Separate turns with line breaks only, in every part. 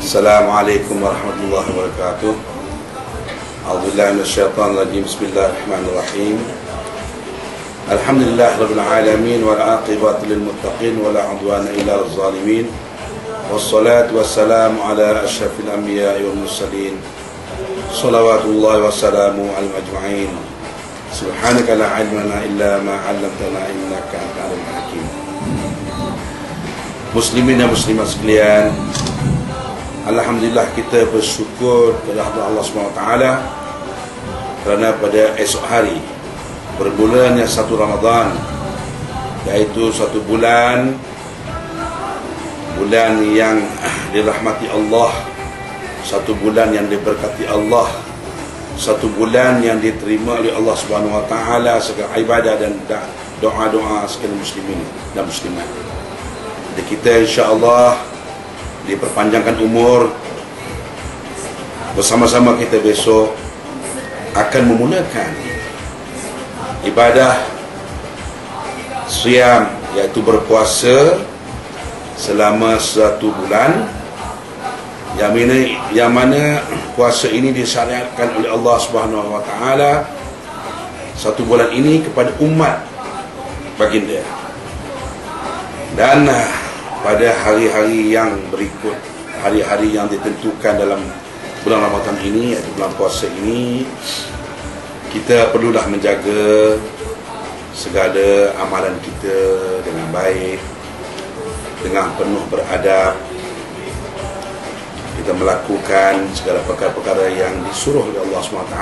Assalamualaikum warahmatullahi wabarakatuh. A'udzubillahi minasyaitonir rajim. Bismillahirrahmanirrahim. Alhamdulillah rabbil alamin wal 'aqibatu lil muttaqin wa la 'udwana illa 'alal zalimin. Wassalatu wassalamu ala asyrafil anbiya'i wal mursalin. Shalawatullahi wassalamu alal ajma'in. Subhanaka la 'ilma lana illa ma 'allamtana innaka antal alimul hakim. Muslimin dan muslimat sekalian, alhamdulillah kita bersyukur kepada Allah SWT kerana pada esok hari berbulannya 1 Ramadan, iaitu satu bulan yang dirahmati Allah, satu bulan yang diberkati Allah, satu bulan yang diterima oleh Allah SWT segala ibadah dan doa-doa sekalian muslimin dan muslimat. Jadi kita insya-Allah diperpanjangkan umur, bersama-sama kita besok akan memulakan ibadah siam, iaitu berpuasa selama 1 bulan, yang mana puasa ini disyariatkan oleh Allah Subhanahu wa taala 1 bulan ini kepada umat baginda. Dan pada hari-hari yang berikut, hari-hari yang ditentukan dalam bulan Ramadan ini, iaitu bulan puasa ini, kita perlulah menjaga segala amalan kita dengan baik, dengan penuh beradab. Kita melakukan segala perkara-perkara yang disuruh oleh Allah SWT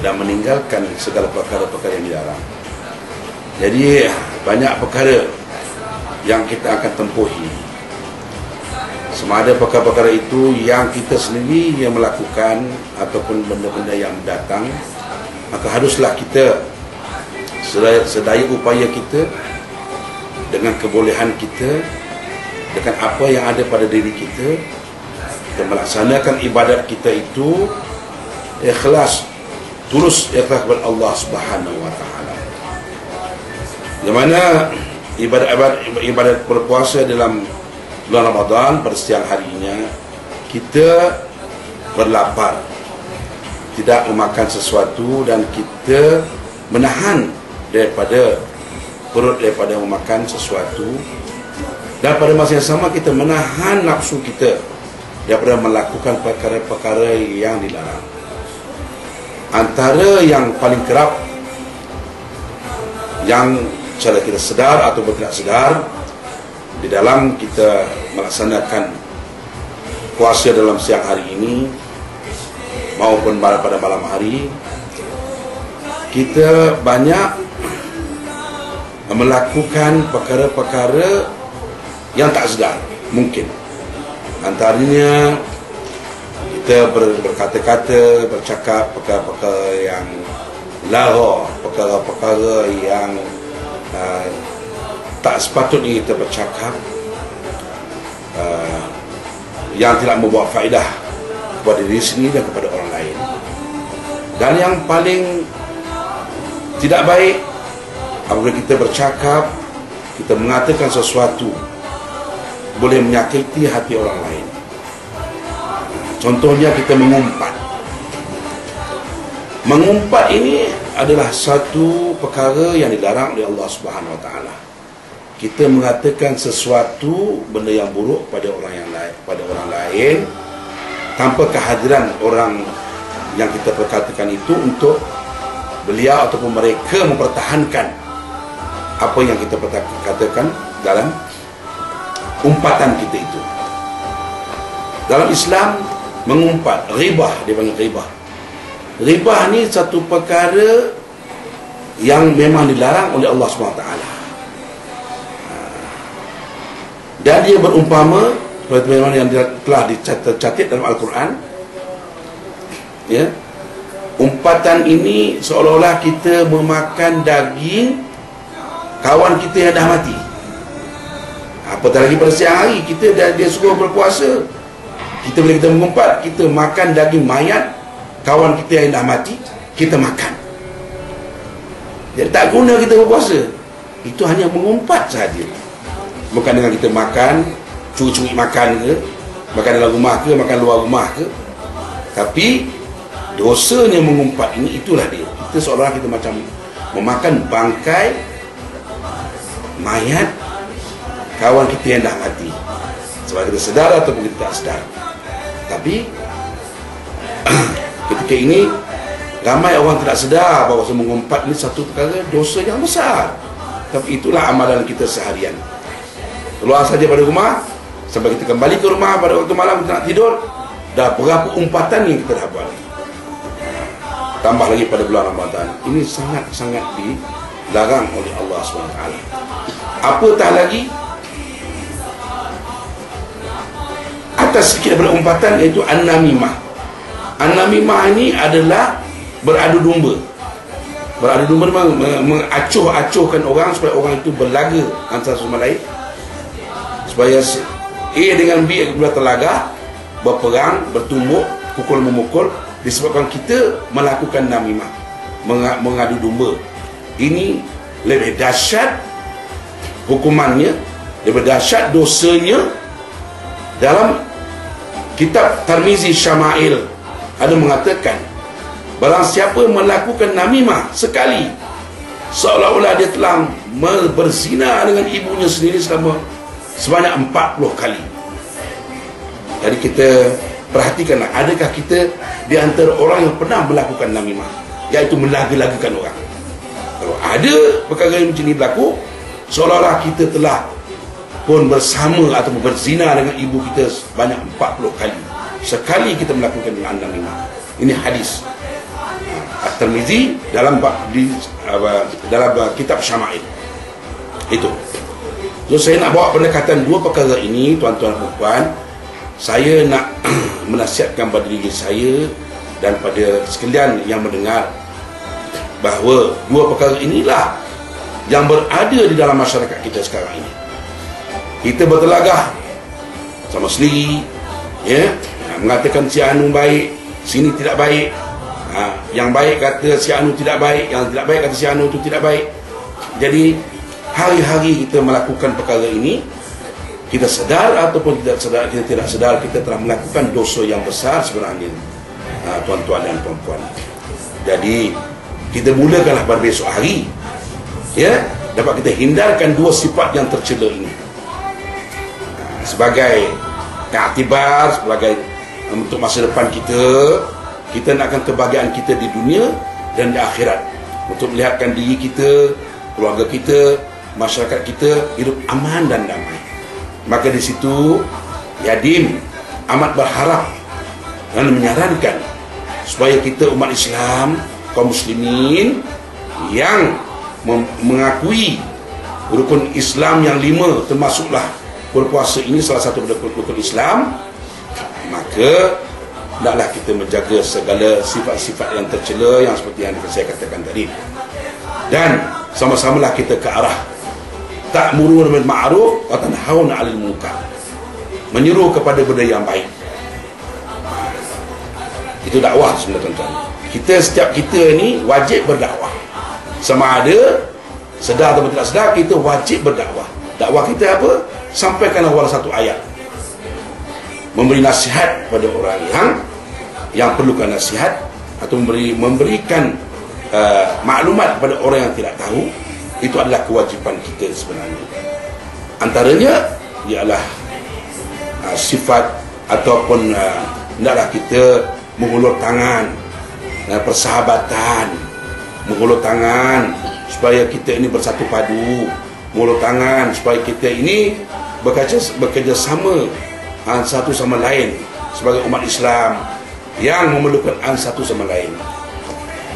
dan meninggalkan segala perkara-perkara yang dilarang. Jadi banyak perkara yang kita akan tempuhi. Sama ada perkara-perkara itu yang kita sendiri yang melakukan ataupun benda-benda yang datang, maka haruslah kita sedaya upaya kita, dengan kebolehan kita, dengan apa yang ada pada diri kita, kita melaksanakan ibadat kita itu ikhlas, tulus ikhlas kepada Allah Subhanahu wa taala. Di mana ibadat berpuasa dalam bulan Ramadan, pada siang harinya kita berlapar, tidak memakan sesuatu, dan kita menahan daripada perut daripada memakan sesuatu, dan pada masa yang sama kita menahan nafsu kita daripada melakukan perkara-perkara yang dilarang. Antara yang paling kerap yang secara kita sedar atau tidak sedar, di dalam kita melaksanakan puasa dalam siang hari ini maupun pada malam hari, kita banyak melakukan perkara-perkara yang tak sedar. Mungkin antaranya kita berkata-kata, bercakap perkara-perkara yang lara, perkara-perkara yang tak sepatutnya kita bercakap, yang tidak membawa faedah kepada diri sendiri dan kepada orang lain. Dan yang paling tidak baik apabila kita bercakap, kita mengatakan sesuatu boleh menyakiti hati orang lain. Contohnya kita mengumpat. Mengumpat ini adalah satu perkara yang dilarang oleh Allah Subhanahu wa taala. Kita mengatakan sesuatu benda yang buruk pada orang lain tanpa kehadiran orang yang kita perkatakan itu, untuk beliau ataupun mereka mempertahankan apa yang kita katakan dalam umpatan kita itu. Dalam Islam, mengumpat, ribah, dipanggil ribah. Ribah ni satu perkara yang memang dilarang oleh Allah SWT. Dan dia berumpama seperti yang telah dicatat dalam Al-Quran, ya, umpatan ini seolah-olah kita memakan daging kawan kita yang dah mati. Apatah lagi pada siang hari kita dia suruh berpuasa, bila kita mengumpat, kita makan daging mayat kawan kita yang dah mati, kita makan. Jadi tak guna kita berpuasa. Itu hanya mengumpat sahaja. Bukan dengan kita makan, curi-curi makan ke, makan dalam rumah ke, makan luar rumah ke. Tapi dosanya mengumpat ini, itulah dia. Kita seolah kita macam memakan bangkai mayat kawan kita yang dah mati, sebab kita sedar ataupun kita tak sedar. Tapi ketika ini ramai orang tidak sedar bahawa mengumpat ini satu perkara dosa yang besar. Tapi itulah amalan kita seharian. Keluar saja pada rumah, sampai kita kembali ke rumah pada waktu malam kita nak tidur, dah berapa umpatan yang kita dah buat. Tambah lagi pada bulan Ramadan, ini sangat-sangat dilarang oleh Allah SWT. Apatah lagi atas sedikit daripada umpatan, iaitu an-namimah. An-namimah ini adalah beradu domba. Beradu domba mengacuh-acuhkan orang supaya orang itu berlaga antara sama lain, supaya A dengan B bila terlaga, berperang, bertumbuk, pukul-memukul, disebabkan kita melakukan namimah, mengadu domba. Ini lebih dahsyat hukumannya, lebih dahsyat dosanya. Dalam kitab Tirmizi Syama'il ada mengatakan, barang siapa melakukan namimah sekali, seolah-olah dia telah berzina dengan ibunya sendiri sebanyak 40 kali. Jadi kita perhatikanlah, adakah kita di antara orang yang pernah melakukan namimah, iaitu melaga-lagakan orang. Kalau ada perkara yang macam ini berlaku, seolah-olah kita telah pun bersama atau berzina dengan ibu kita sebanyak 40 kali. Sekali kita melakukan namimah. Ini hadis At-Tirmizi dalam kitab Syama'il. Itu. So saya nak bawa pendekatan dua perkara ini, tuan-tuan dan puan. Saya nak menasihatkan pada diri saya dan pada sekalian yang mendengar bahawa dua perkara inilah yang berada di dalam masyarakat kita sekarang ini. Kita bertelagah sama sendiri, ya, mengatakan si anu baik, sini tidak baik. Yang baik kata si anu tidak baik, yang tidak baik kata si anu itu tidak baik. Jadi hari-hari kita melakukan perkara ini, kita sedar ataupun tidak sedar, kita tidak sedar, kita telah melakukan dosa yang besar sebenarnya, tuan-tuan dan puan-puan. Jadi kita mulakanlah pada besok hari, ya, dapat kita hindarkan dua sifat yang tercela ini. Sebagai iktibar, sebagai untuk masa depan kita nakkan kebahagiaan kita di dunia dan di akhirat, untuk melihatkan diri kita, keluarga kita, masyarakat kita hidup aman dan damai. Maka di situ Yadim amat berharap dan menyarankan supaya kita umat Islam, kaum muslimin yang mengakui rukun Islam yang 5, termasuklah berpuasa ini salah satu rukun Islam, maka hendaklah kita menjaga segala sifat-sifat yang tercela yang seperti yang saya katakan tadi, dan sama-samalah kita ke arah ta'muruna bil ma'ruf wa tanhauna 'anil munkar, menyuruh kepada benda yang baik. Itu dakwah sebenarnya, tuan-tuan. Setiap kita ni wajib berdakwah, sama ada sedar atau tidak sedar, kita wajib berdakwah. Dakwah kita apa? Sampaikanlah walau satu ayat, memberi nasihat pada orang yang perlukan nasihat, atau memberikan maklumat kepada orang yang tidak tahu. Itu adalah kewajipan kita sebenarnya. Antaranya ialah sifat ataupun hendaklah kita mengulur tangan, persahabatan, mengulur tangan supaya kita ini bersatu padu, mengulur tangan supaya kita ini bekerja sama satu sama lain sebagai umat Islam yang memerlukan satu sama lain,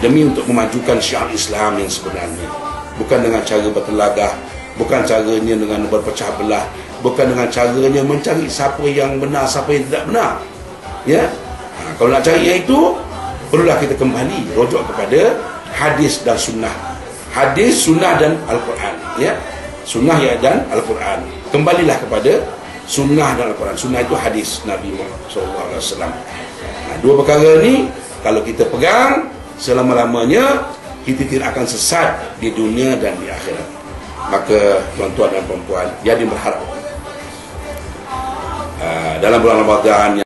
demi untuk memajukan syiar Islam yang sebenarnya. Bukan dengan cara bertelagah, bukan caranya dengan berpecah belah, bukan dengan caranya mencari siapa yang benar, siapa yang tidak benar, ya. Kalau nak cari yang itu, perlulah kita kembali rujuk kepada hadis dan sunnah. Hadis, sunnah dan Al-Quran, ya. Sunnah ya dan Al-Quran. Kembalilah kepada sunnah dan Al-Quran. Sunnah itu hadis Nabi Muhammad SAW. Dua perkara ni kalau kita pegang, selama-lamanya kita tidak akan sesat di dunia dan di akhirat. Maka tuan-tuan dan puan-puan, jadi berharap dalam bulan Ramadan